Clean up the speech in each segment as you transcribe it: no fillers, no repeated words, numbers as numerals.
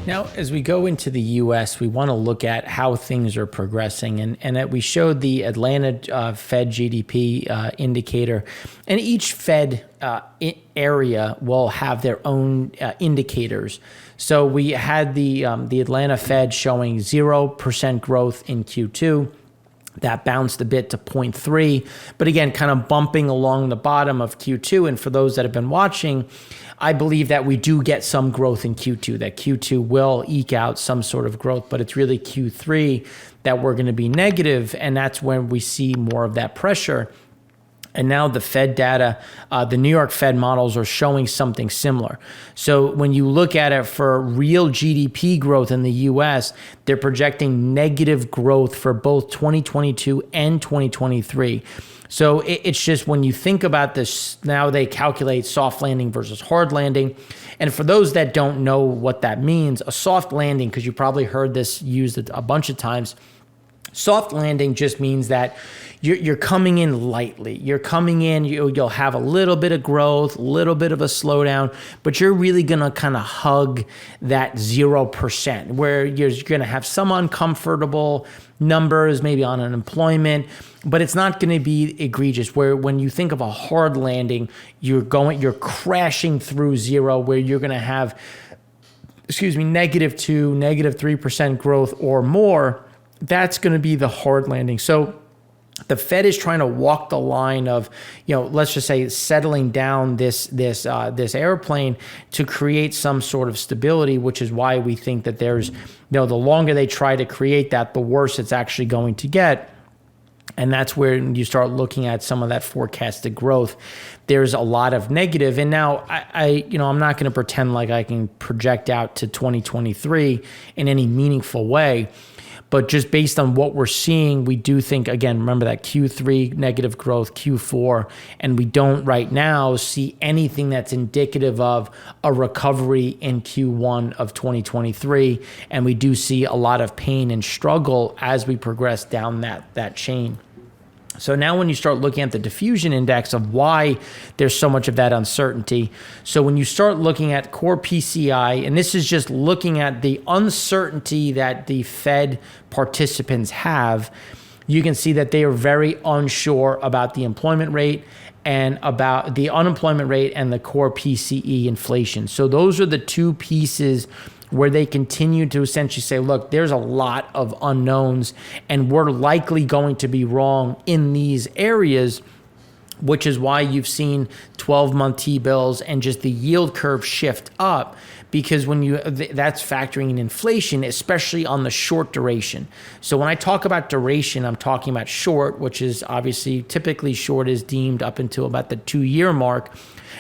Now, as we go into the U.S., we want to look at how things are progressing. And we showed the Atlanta Fed GDP indicator. And each Fed area will have their own indicators. So we had the Atlanta Fed showing 0% growth in Q2. That bounced a bit to 0.3, but again, kind of bumping along the bottom of Q2. And for those that have been watching, I believe that we do get some growth in Q2, that Q2 will eke out some sort of growth, but it's really Q3 that we're going to be negative, and that's when we see more of that pressure. And now the Fed data, the New York Fed models are showing something similar. So when you look at it for real GDP growth in the US, they're projecting negative growth for both 2022 and 2023. So it's just when you think about this, now they calculate soft landing versus hard landing. And for those that don't know what that means, a soft landing, because you probably heard this used a bunch of times, soft landing just means that you're coming in lightly. You're coming in, you'll have a little bit of growth, a little bit of a slowdown, but you're really going to kind of hug that 0%, where you're going to have some uncomfortable numbers, maybe on unemployment, but it's not going to be egregious. Where when you think of a hard landing, you're crashing through zero, where you're going to have, -2, -3% growth or more. That's going to be the hard landing. So the Fed is trying to walk the line of, let's just say settling down this airplane to create some sort of stability, which is why we think that there's, the longer they try to create that, the worse it's actually going to get. And that's where you start looking at some of that forecasted growth. There's a lot of negative. And now I'm not going to pretend like I can project out to 2023 in any meaningful way. But just based on what we're seeing, we do think, again, remember that Q3 negative growth, Q4, and we don't right now see anything that's indicative of a recovery in Q1 of 2023. And we do see a lot of pain and struggle as we progress down that chain. So now when you start looking at the diffusion index of why there's so much of that uncertainty. So when you start looking at core PCI, and this is just looking at the uncertainty that the Fed participants have, you can see that they are very unsure about the employment rate and about the unemployment rate and the core PCE inflation. So those are the two pieces where they continue to essentially say, look, there's a lot of unknowns and we're likely going to be wrong in these areas, which is why you've seen 12-month T-bills and just the yield curve shift up, because that's factoring in inflation, especially on the short duration. So when I talk about duration, I'm talking about short, which is obviously typically short is deemed up until about the 2-year mark.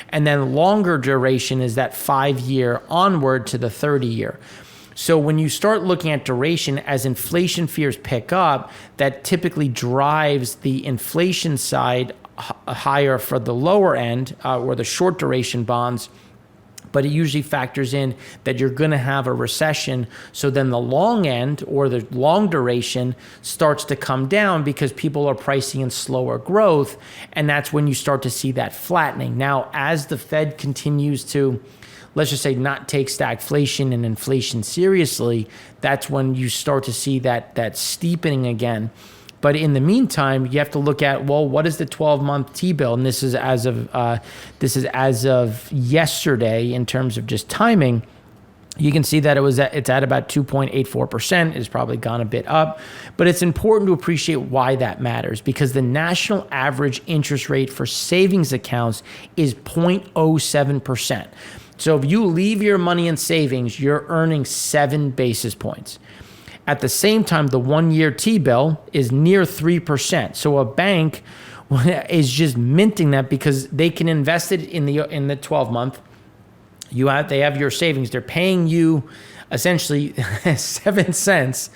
And then longer duration is that 5-year onward to the 30-year. So when you start looking at duration, as inflation fears pick up, that typically drives the inflation side higher for the lower end or the short duration bonds. But it usually factors in that you're going to have a recession. So then the long end or the long duration starts to come down because people are pricing in slower growth. And that's when you start to see that flattening. Now, as the Fed continues to, let's just say, not take stagflation and inflation seriously, that's when you start to see that steepening again. But in the meantime, you have to look at, well, what is the 12-month T-bill? And this is as of yesterday in terms of just timing. You can see that it's at about 2.84%. It's probably gone a bit up. But it's important to appreciate why that matters, because the national average interest rate for savings accounts is 0.07%. So if you leave your money in savings, you're earning 7 basis points. At the same time, the 1-year T-bill is near 3%. So a bank is just minting that because they can invest it in the 12-month. They have your savings. They're paying you essentially 7 cents,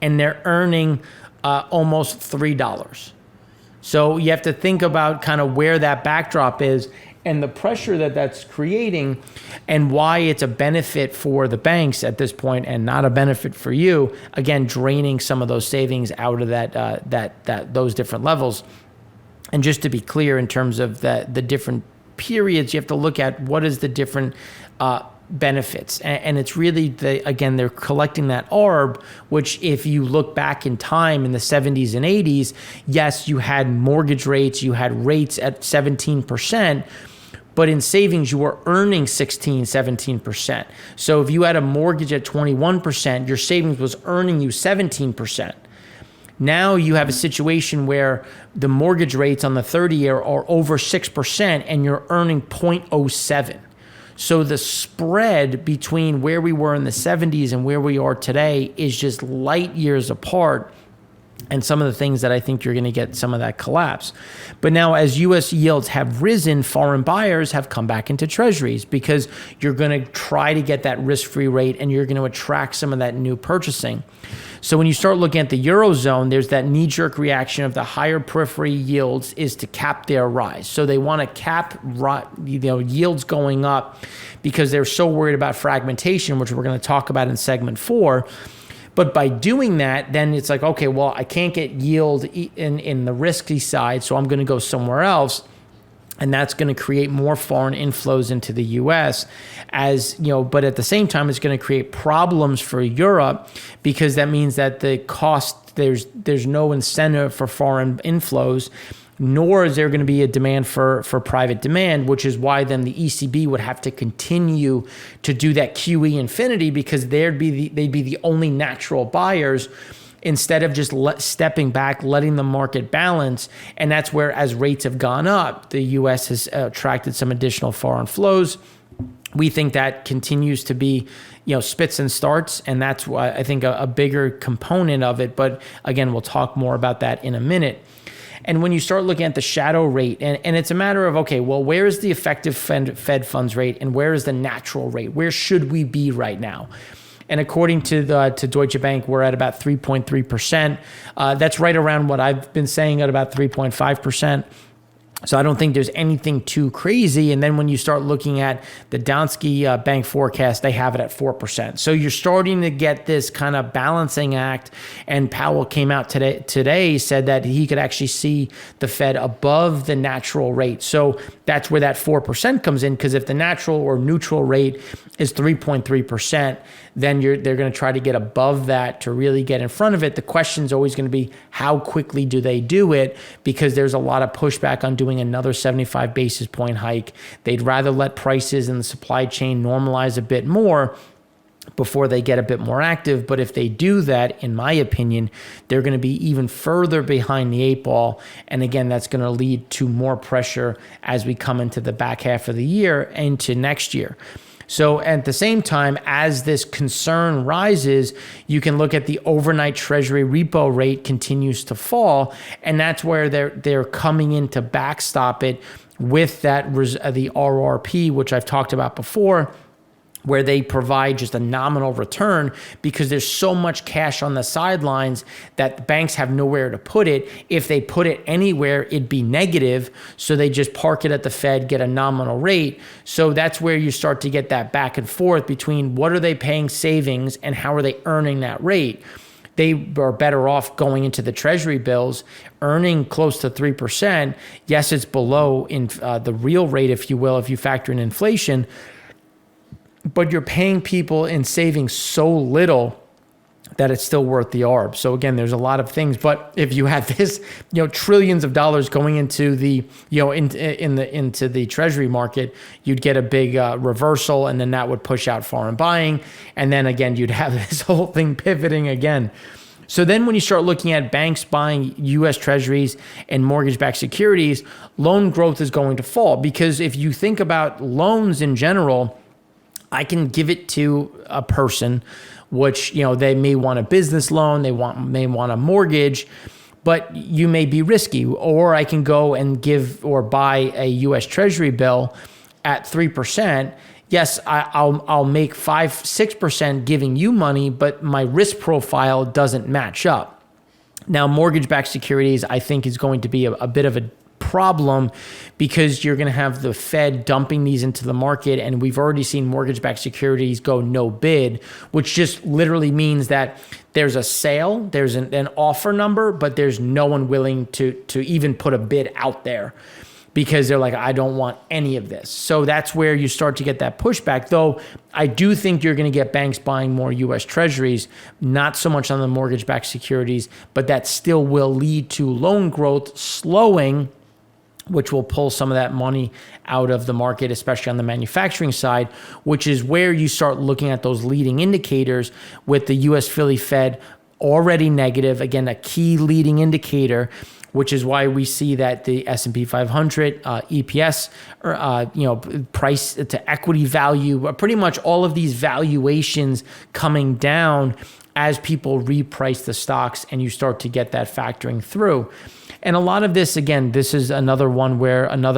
and they're earning almost $3. So you have to think about kind of where that backdrop is and the pressure that's creating, and why it's a benefit for the banks at this point and not a benefit for you. Again, draining some of those savings out of those different levels. And just to be clear, in terms of the different periods, you have to look at what is the different benefits. And it's really, again, they're collecting that ARB, which if you look back in time in the 70s and 80s, yes, you had mortgage rates, you had rates at 17%, but in savings, you were earning 16, 17%. So if you had a mortgage at 21%, your savings was earning you 17%. Now you have a situation where the mortgage rates on the 30-year are over 6% and you're earning 0.07. So the spread between where we were in the 70s and where we are today is just light years apart. And some of the things that I think you're going to get some of that collapse. But now as U.S. yields have risen, foreign buyers have come back into treasuries because you're going to try to get that risk-free rate and you're going to attract some of that new purchasing. So when you start looking at the Eurozone, there's that knee-jerk reaction of the higher periphery yields is to cap their rise. So they want to cap yields going up because they're so worried about fragmentation, which we're going to talk about in segment 4. But by doing that, then it's like, okay, well, I can't get yield in the risky side, so I'm going to go somewhere else. And that's going to create more foreign inflows into the U.S. But at the same time, it's going to create problems for Europe because that means that the cost, there's no incentive for foreign inflows, nor is there going to be a demand for private demand, which is why then the ECB would have to continue to do that QE infinity because they'd be the only natural buyers instead of just stepping back, letting the market balance. And that's where, as rates have gone up, the U.S. has attracted some additional foreign flows. We think that continues to be, spits and starts, and that's why I think a bigger component of it. But again, we'll talk more about that in a minute. And when you start looking at the shadow rate, and it's a matter of, okay, well, where is the effective Fed funds rate and where is the natural rate? Where should we be right now? And according to Deutsche Bank, we're at about 3.3%. That's right around what I've been saying at about 3.5%. So I don't think there's anything too crazy. And then when you start looking at the Danske Bank forecast, they have it at 4%. So you're starting to get this kind of balancing act. And Powell came out today said that he could actually see the Fed above the natural rate. So that's where that 4% comes in, because if the natural or neutral rate is 3.3%, then they're going to try to get above that to really get in front of it. The question is always going to be, how quickly do they do it? Because there's a lot of pushback on doing another 75 basis point hike. They'd rather let prices in the supply chain normalize a bit more before they get a bit more active. But if they do that, in my opinion, they're going to be even further behind the 8 ball. And again, that's going to lead to more pressure as we come into the back half of the year and to next year. So at the same time, as this concern rises, you can look at the overnight Treasury repo rate continues to fall, and that's where they're coming in to backstop it with that the RRP, which I've talked about before, where they provide just a nominal return because there's so much cash on the sidelines that banks have nowhere to put it. If they put it anywhere, it'd be negative. So they just park it at the Fed, get a nominal rate. So that's where you start to get that back and forth between what are they paying savings and how are they earning that rate. They are better off going into the Treasury bills, earning close to 3%. Yes, it's below in the real rate, if you will, if you factor in inflation, but you're paying people in savings so little that it's still worth the ARB. So again, there's a lot of things, but if you have this, trillions of dollars going into the, into the Treasury market, you'd get a big reversal, and then that would push out foreign buying, and then again, you'd have this whole thing pivoting again. So then when you start looking at banks buying U.S. Treasuries and mortgage-backed securities, loan growth is going to fall, because if you think about loans in general, I can give it to a person, which, they may want a business loan, may want a mortgage, but you may be risky. Or I can go and give or buy a U.S. Treasury bill at 3%. Yes, I'll make 5-6% giving you money, but my risk profile doesn't match up. Now, mortgage-backed securities, I think, is going to be a bit of a problem, because you're going to have the Fed dumping these into the market, and we've already seen mortgage-backed securities go no bid, which just literally means that there's a sale, there's an offer number, but there's no one willing to even put a bid out there. because they're like, I don't want any of this. So that's where you start to get that pushback. Though I do think you're going to get banks buying more U.S. Treasuries, not so much on the mortgage-backed securities, but that still will lead to loan growth slowing, which will pull some of that money out of the market, especially on the manufacturing side, which is where you start looking at those leading indicators with the U.S. Philly Fed already negative. Again, a key leading indicator, which is why we see that the S&P 500 EPS, price to equity value, pretty much all of these valuations coming down as people reprice the stocks, and you start to get that factoring through. And a lot of this, again, this is another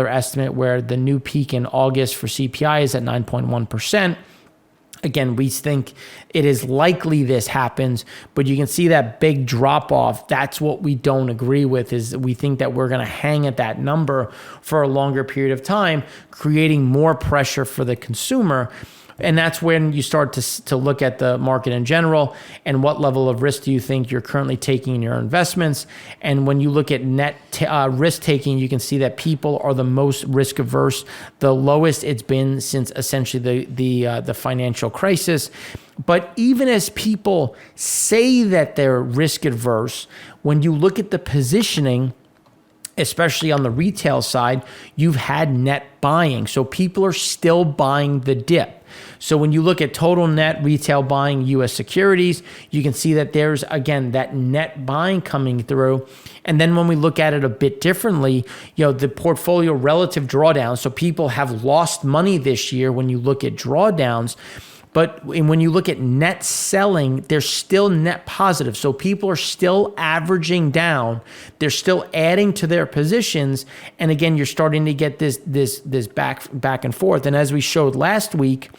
estimate where the new peak in August for CPI is at 9.1%. Again, we think it is likely this happens, but you can see that big drop off. That's what we don't agree with, is we think that we're going to hang at that number for a longer period of time, creating more pressure for the consumer. And that's when you start to look at the market in general and what level of risk do you think you're currently taking in your investments. And when you look at net risk taking, you can see that people are the most risk averse, the lowest it's been since essentially the financial crisis. But even as people say that they're risk adverse, when you look at the positioning, especially on the retail side, you've had net buying. So people are still buying the dip. So when you look at total net retail buying U.S. securities, you can see that there's, again, that net buying coming through. And then when we look at it a bit differently, the portfolio relative drawdowns. So people have lost money this year when you look at drawdowns. But when you look at net selling, they're still net positive. So people are still averaging down. They're still adding to their positions. And again, you're starting to get this back and forth. And as we showed last week,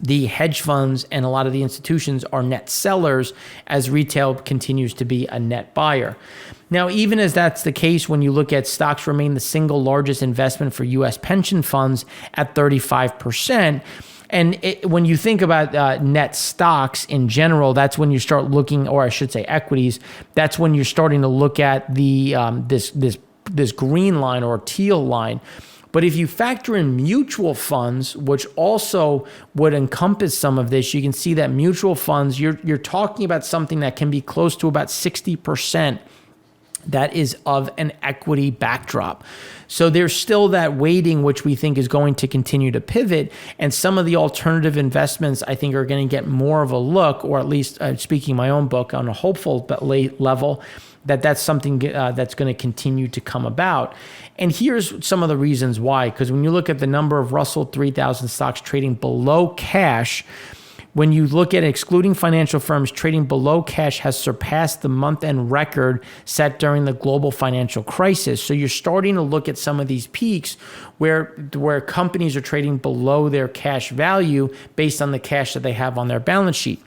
the hedge funds and a lot of the institutions are net sellers as retail continues to be a net buyer. Now, even as that's the case, when you look at stocks remain the single largest investment for U.S. pension funds at 35%. And when you think about net stocks in general, that's when you start looking, or I should say equities, that's when you're starting to look at the this green line or teal line. But if you factor in mutual funds, which also would encompass some of this, you can see that mutual funds, you're talking about something that can be close to about 60% that is of an equity backdrop. So there's still that weighting, which we think is going to continue to pivot. And some of the alternative investments, I think, are going to get more of a look, or at least speaking my own book on a hopeful level, that's something that's going to continue to come about. And here's some of the reasons why. Because when you look at the number of Russell 3000 stocks trading below cash, when you look at excluding financial firms, trading below cash has surpassed the month-end record set during the global financial crisis. So you're starting to look at some of these peaks where companies are trading below their cash value based on the cash that they have on their balance sheet.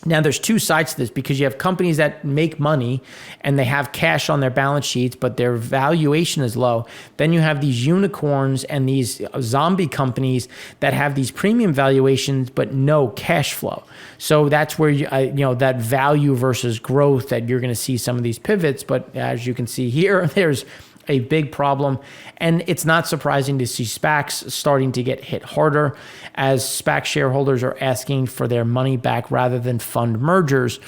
Now, there's two sides to this, because you have companies that make money and they have cash on their balance sheets, but their valuation is low. Then you have these unicorns and these zombie companies that have these premium valuations, but no cash flow. So that's where that value versus growth that you're going to see some of these pivots. But as you can see here, there's a big problem. And it's not surprising to see SPACs starting to get hit harder, as SPAC shareholders are asking for their money back rather than fund mergers.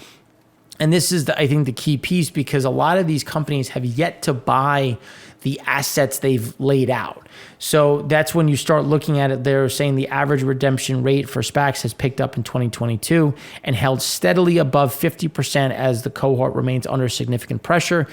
And this is, I think, the key piece, because a lot of these companies have yet to buy the assets they've laid out. So that's when you start looking at it. They're saying the average redemption rate for SPACs has picked up in 2022 and held steadily above 50% as the cohort remains under significant pressure.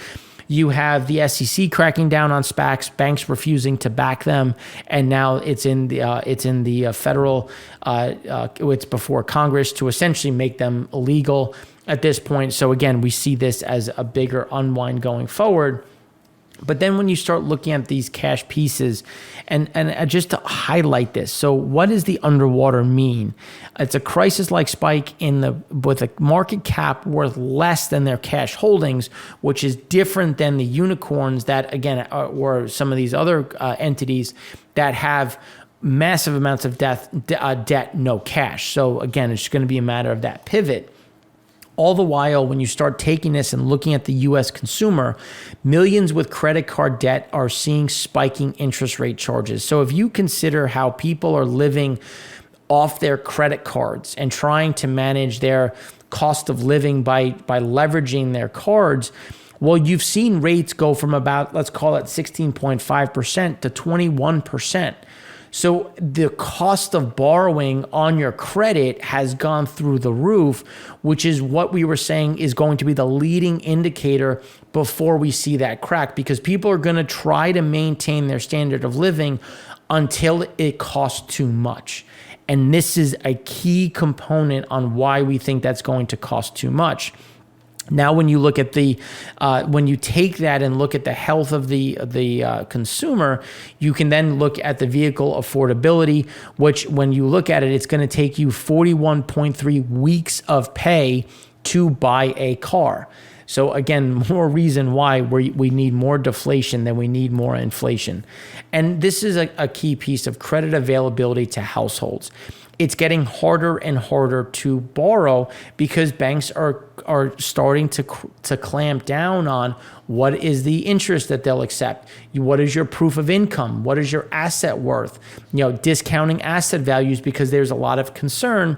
You have the SEC cracking down on SPACs, banks refusing to back them, and now it's in the federal. It's before Congress to essentially make them illegal at this point. So again, we see this as a bigger unwind going forward. But then when you start looking at these cash pieces, and just to highlight this, so what does the underwater mean? It's a crisis-like spike with a market cap worth less than their cash holdings, which is different than the unicorns that, again, or some of these other entities that have massive amounts of debt, no cash. So again, it's going to be a matter of that pivot. All the while, when you start taking this and looking at the U.S. consumer, millions with credit card debt are seeing spiking interest rate charges. So if you consider how people are living off their credit cards and trying to manage their cost of living by leveraging their cards, well, you've seen rates go from about, let's call it 16.5% to 21%. So the cost of borrowing on your credit has gone through the roof, which is what we were saying is going to be the leading indicator before we see that crack, because people are going to try to maintain their standard of living until it costs too much. And this is a key component on why we think that's going to cost too much. Now, when you look at when you take that and look at the health of the consumer, you can then look at the vehicle affordability, which when you look at it, it's going to take you 41.3 weeks of pay to buy a car. So again, more reason why we need more deflation than we need more inflation. And this is a key piece of credit availability to households. It's getting harder and harder to borrow because banks are starting to clamp down on what is the interest that they'll accept. What is your proof of income? What is your asset worth? Discounting asset values because there's a lot of concern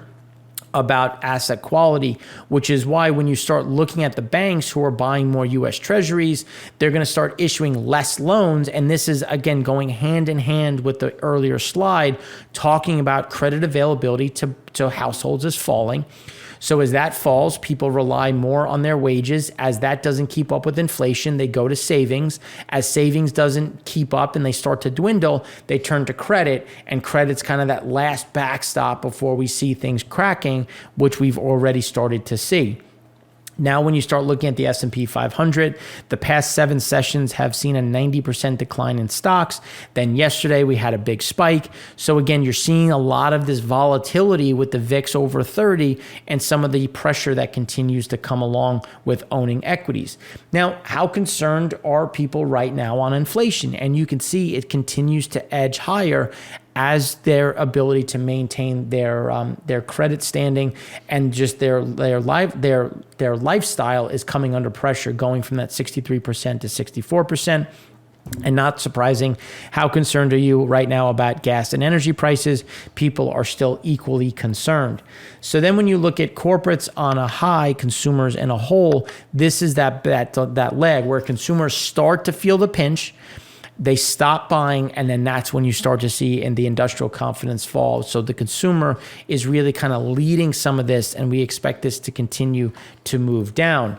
about asset quality, which is why when you start looking at the banks who are buying more U.S. Treasuries, they're going to start issuing less loans. And this is, again, going hand in hand with the earlier slide, talking about credit availability to households is falling. So as that falls, people rely more on their wages. As that doesn't keep up with inflation, they go to savings. As savings doesn't keep up and they start to dwindle, they turn to credit. And credit's kind of that last backstop before we see things cracking, which we've already started to see. Now, when you start looking at the S&P 500, the past 7 sessions have seen a 90% decline in stocks. Then yesterday we had a big spike. So again, you're seeing a lot of this volatility with the VIX over 30 and some of the pressure that continues to come along with owning equities. Now, how concerned are people right now on inflation? And you can see it continues to edge higher as their ability to maintain their credit standing and just their lifestyle is coming under pressure, going from that 63% to 64%. And not surprising, how concerned are you right now about gas and energy prices? People are still equally concerned. So then when you look at corporates on a high, consumers in a whole, this is that leg where consumers start to feel the pinch. They stop buying, and then that's when you start to see in the industrial confidence fall. So the consumer is really kind of leading some of this, and we expect this to continue to move down.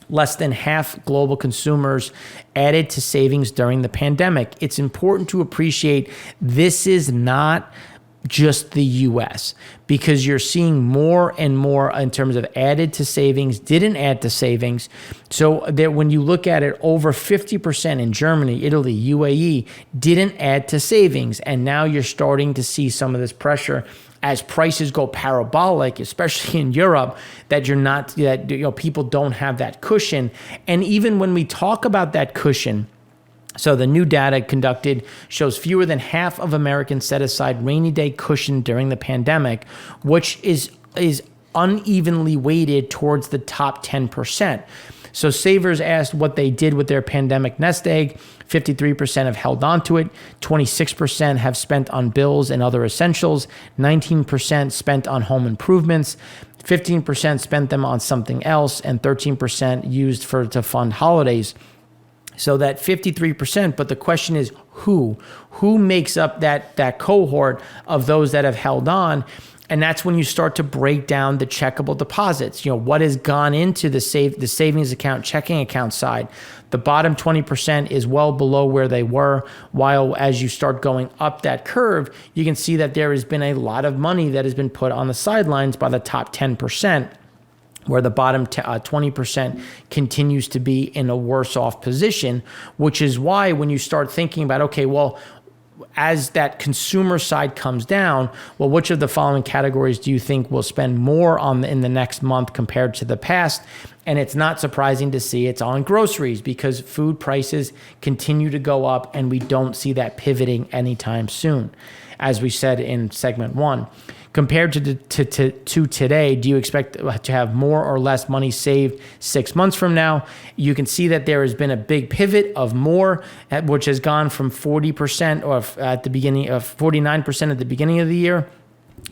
Less than half global consumers added to savings during the pandemic. It's important to appreciate this is not just the U.S. because you're seeing more and more in terms of added to savings, didn't add to savings. So that when you look at it, over 50% in Germany, Italy, UAE didn't add to savings. And now you're starting to see some of this pressure as prices go parabolic, especially in Europe, that people don't have that cushion. And even when we talk about that cushion, so the new data conducted shows fewer than half of Americans set aside rainy day cushion during the pandemic, which is unevenly weighted towards the top 10%. So savers asked what they did with their pandemic nest egg. 53% have held on to it. 26% have spent on bills and other essentials. 19% spent on home improvements. 15% spent them on something else, and 13% used to fund holidays. So that 53%, but the question is who makes up that cohort of those that have held on? And that's when you start to break down the checkable deposits. What has gone into the savings account, checking account side. The bottom 20% is well below where they were, while as you start going up that curve, you can see that there has been a lot of money that has been put on the sidelines by the top 10%. Where the bottom 20% continues to be in a worse off position, which is why when you start thinking about, okay, well, as that consumer side comes down, well, which of the following categories do you think will spend more on in the next month compared to the past? And it's not surprising to see it's on groceries because food prices continue to go up and we don't see that pivoting anytime soon, as we said in segment 1. Compared to today, do you expect to have more or less money saved 6 months from now? You can see that there has been a big pivot of more, which has gone from 40% or at the beginning of 49% at the beginning of the year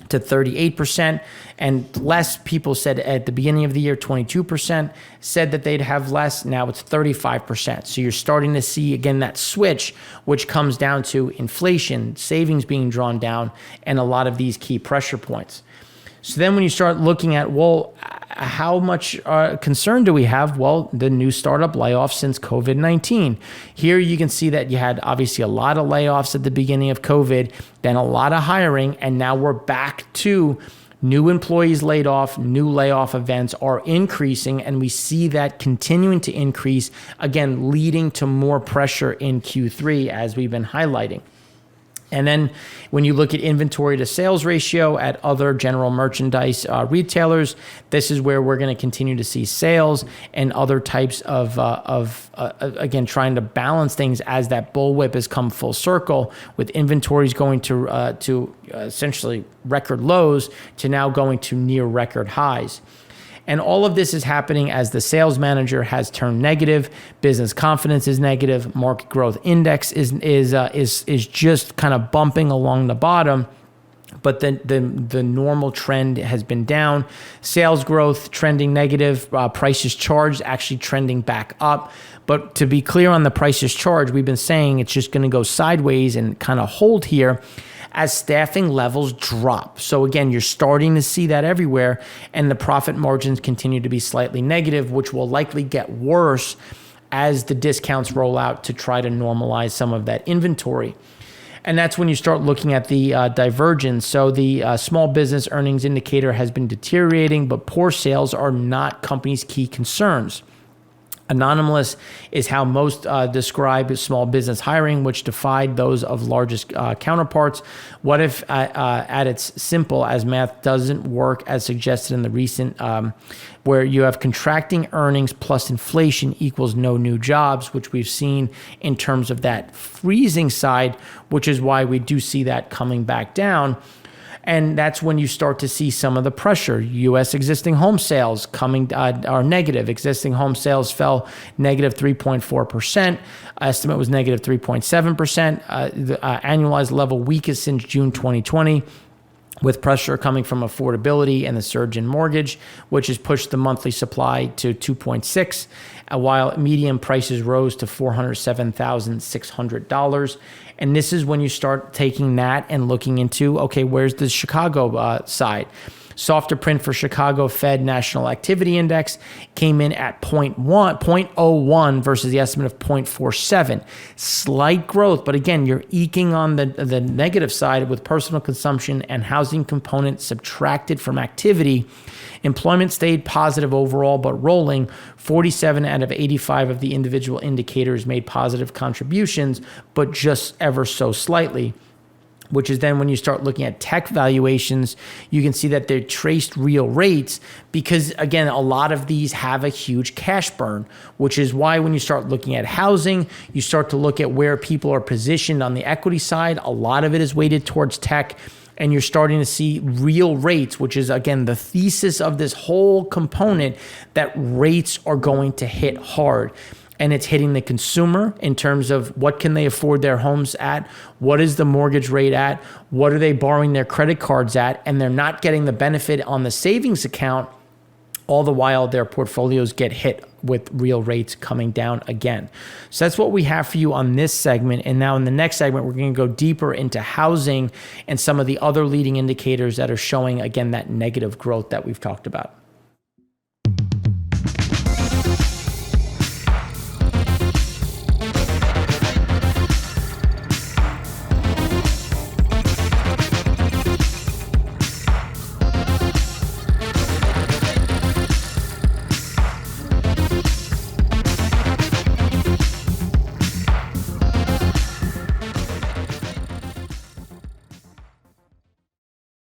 to 38%, and less people said at the beginning of the year, 22% said that they'd have less. Now it's 35%. So you're starting to see, again, that switch, which comes down to inflation, savings being drawn down, and a lot of these key pressure points. So then when you start looking at, well, how much concern do we have? Well, the new startup layoffs since COVID-19. Here you can see that you had obviously a lot of layoffs at the beginning of COVID, then a lot of hiring, and now we're back to new employees laid off, new layoff events are increasing, and we see that continuing to increase, again, leading to more pressure in Q3 as we've been highlighting. And then when you look at inventory to sales ratio at other general merchandise retailers, this is where we're going to continue to see sales and other types of again, trying to balance things as that bullwhip has come full circle, with inventories going to essentially record lows to now going to near record highs. And all of this is happening as the sales manager has turned negative, business confidence is negative, market growth index is just kind of bumping along the bottom. But the normal trend has been down. Sales growth trending negative, prices charged actually trending back up. But to be clear on the prices charged, we've been saying it's just going to go sideways and kind of hold here as staffing levels drop. So again, you're starting to see that everywhere, and the profit margins continue to be slightly negative, which will likely get worse as the discounts roll out to try to normalize some of that inventory. And that's when you start looking at the divergence. So the small business earnings indicator has been deteriorating, but poor sales are not companies' key concerns. Anomalous is how most describe small business hiring, which defied those of largest counterparts. What if at its simple as math doesn't work as suggested in the recent, where you have contracting earnings plus inflation equals no new jobs, which we've seen in terms of that freezing side, which is why we do see that coming back down. And that's when you start to see some of the pressure. U.S. existing home sales coming are negative. Existing home sales fell negative 3.4%. Estimate was negative 3.7%. The annualized level weakest since June 2020. With pressure coming from affordability and the surge in mortgage, which has pushed the monthly supply to 2.6, while median prices rose to $407,600. And this is when you start taking that and looking into, okay, where's the Chicago side? Softer print for Chicago Fed National Activity Index came in at 0.01 versus the estimate of 0.47. Slight growth, but again, you're eking on the negative side with personal consumption and housing component subtracted from activity. Employment stayed positive overall, but rolling. 47 out of 85 of the individual indicators made positive contributions, but just ever so slightly. Which is then when you start looking at tech valuations, you can see that they're traced real rates because, again, a lot of these have a huge cash burn, which is why when you start looking at housing, you start to look at where people are positioned on the equity side. A lot of it is weighted towards tech, and you're starting to see real rates, which is, again, the thesis of this whole component, that rates are going to hit hard. And it's hitting the consumer in terms of what can they afford their homes at, what is the mortgage rate at, what are they borrowing their credit cards at, and they're not getting the benefit on the savings account, all the while their portfolios get hit with real rates coming down again. So that's what we have for you on this segment. And now in the next segment, we're going to go deeper into housing and some of the other leading indicators that are showing, again, that negative growth that we've talked about.